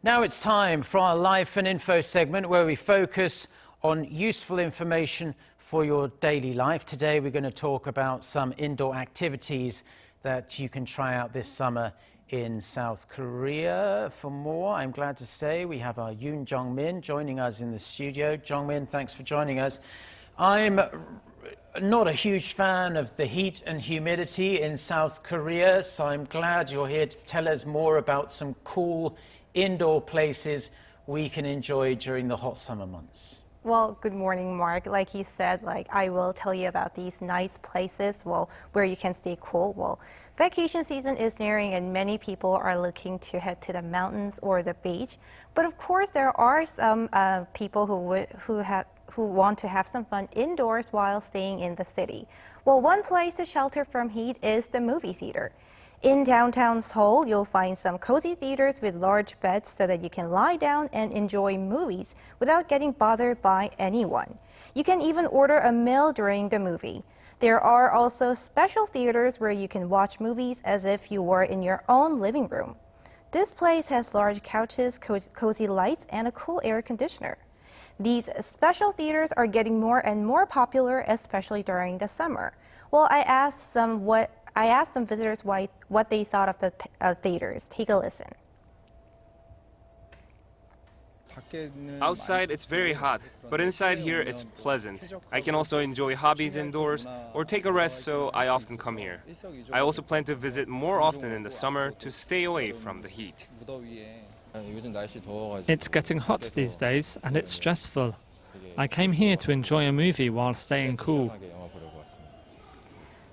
Now it's time for our Life and Info segment where we focus on useful information for your daily life. Today we're going to talk about some indoor activities that you can try out this summer in South Korea. For more, I'm glad to say we have our Yoon Jung-min joining us in the studio. Jung-min, thanks for joining us. I'm not a huge fan of the heat and humidity in South Korea, so I'm glad you're here to tell us more about some cool indoor places we can enjoy during the hot summer months. Well, good morning, Mark. Like you said, I will tell you about these nice places, where you can stay cool. Vacation season is nearing and many people are looking to head to the mountains or the beach. But of course, there are some people who want to have some fun indoors while staying in the city. Well, one place to shelter from heat is the movie theater. In downtown Seoul, you'll find some cozy theaters with large beds so that you can lie down and enjoy movies without getting bothered by anyone. You can even order a meal during the movie. There are also special theaters where you can watch movies as if you were in your own living room. This place has large couches, cozy lights, and a cool air conditioner. These special theaters are getting more and more popular, especially during the summer. Well, I asked some visitors what they thought of the theaters. Take a listen. Outside, it's very hot, but inside here, it's pleasant. I can also enjoy hobbies indoors or take a rest, so I often come here. I also plan to visit more often in the summer to stay away from the heat. It's getting hot these days, and it's stressful. I came here to enjoy a movie while staying cool.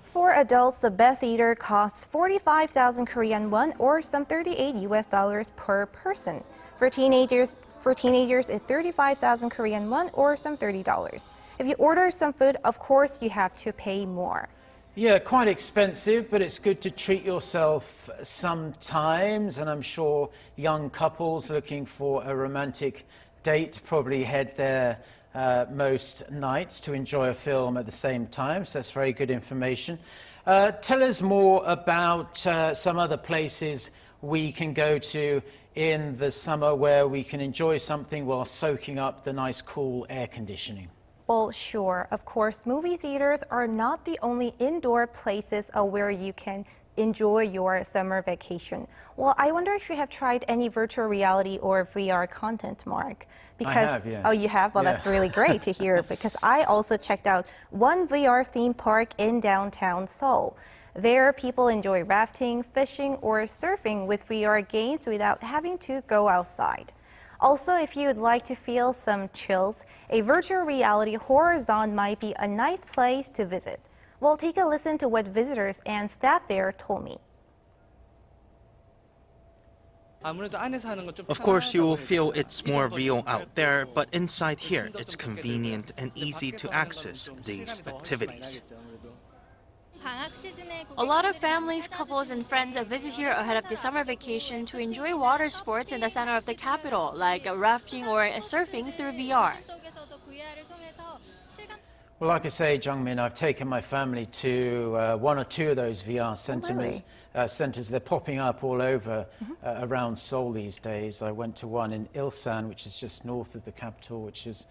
For adults, the bed theater costs 45,000 Korean won or some $38 per person. For teenagers, it's 35,000 Korean won or some $30. If you order some food, of course, you have to pay more. Yeah, quite expensive, but it's good to treat yourself sometimes, and I'm sure young couples looking for a romantic date probably head there most nights to enjoy a film at the same time, so that's very good information. Tell us more about some other places we can go to in the summer where we can enjoy something while soaking up the nice cool air conditioning. Well, sure. Of course, movie theaters are not the only indoor places where you can enjoy your summer vacation. Well, I wonder if you have tried any virtual reality or VR content, Mark. I have, yes. Oh, you have? Well, yeah. That's really great to hear because I also checked out one VR theme park in downtown Seoul. There, people enjoy rafting, fishing, or surfing with VR games without having to go outside. Also, if you would like to feel some chills, a virtual reality horror zone might be a nice place to visit. Well, take a listen to what visitors and staff there told me. Of course, you will feel it's more real out there, but inside here, it's convenient and easy to access these activities. A lot of families, couples, and friends visit here ahead of the summer vacation to enjoy water sports in the center of the capital, like rafting or surfing through VR. Well, like I say, Jung-min, I've taken my family to one or two of those VR centers. They're popping up all over around Seoul these days. I went to one in Ilsan, which is just north of the capital, which is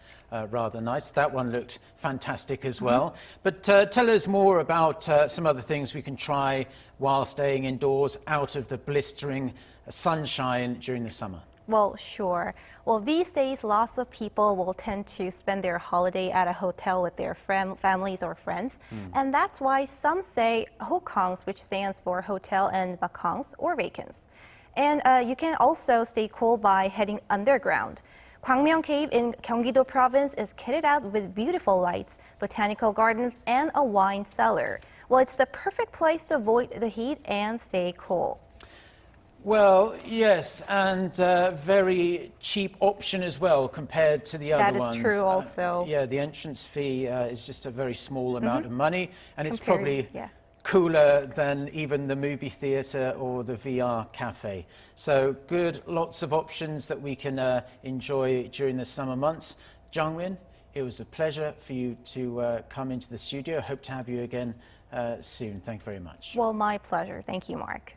rather nice. That one looked fantastic as well. But tell us more about some other things we can try while staying indoors out of the blistering sunshine during the summer. Well, sure. Well, these days, lots of people will tend to spend their holiday at a hotel with their families or friends. And that's why some say hokangs, which stands for hotel and vacances or vacants. And you can also stay cool by heading underground. Gwangmyeong Cave in Gyeonggi-do province is kitted out with beautiful lights, botanical gardens, and a wine cellar. Well, it's the perfect place to avoid the heat and stay cool. Well, yes, and very cheap option as well compared to the other ones. That is true also. Yeah, the entrance fee is just a very small amount of money, and it's probably yeah. cooler than even the movie theatre or the VR cafe. So good, lots of options that we can enjoy during the summer months. Jung-min, it was a pleasure for you to come into the studio. Hope to have you again soon. Thank you very much. Well, my pleasure. Thank you, Mark.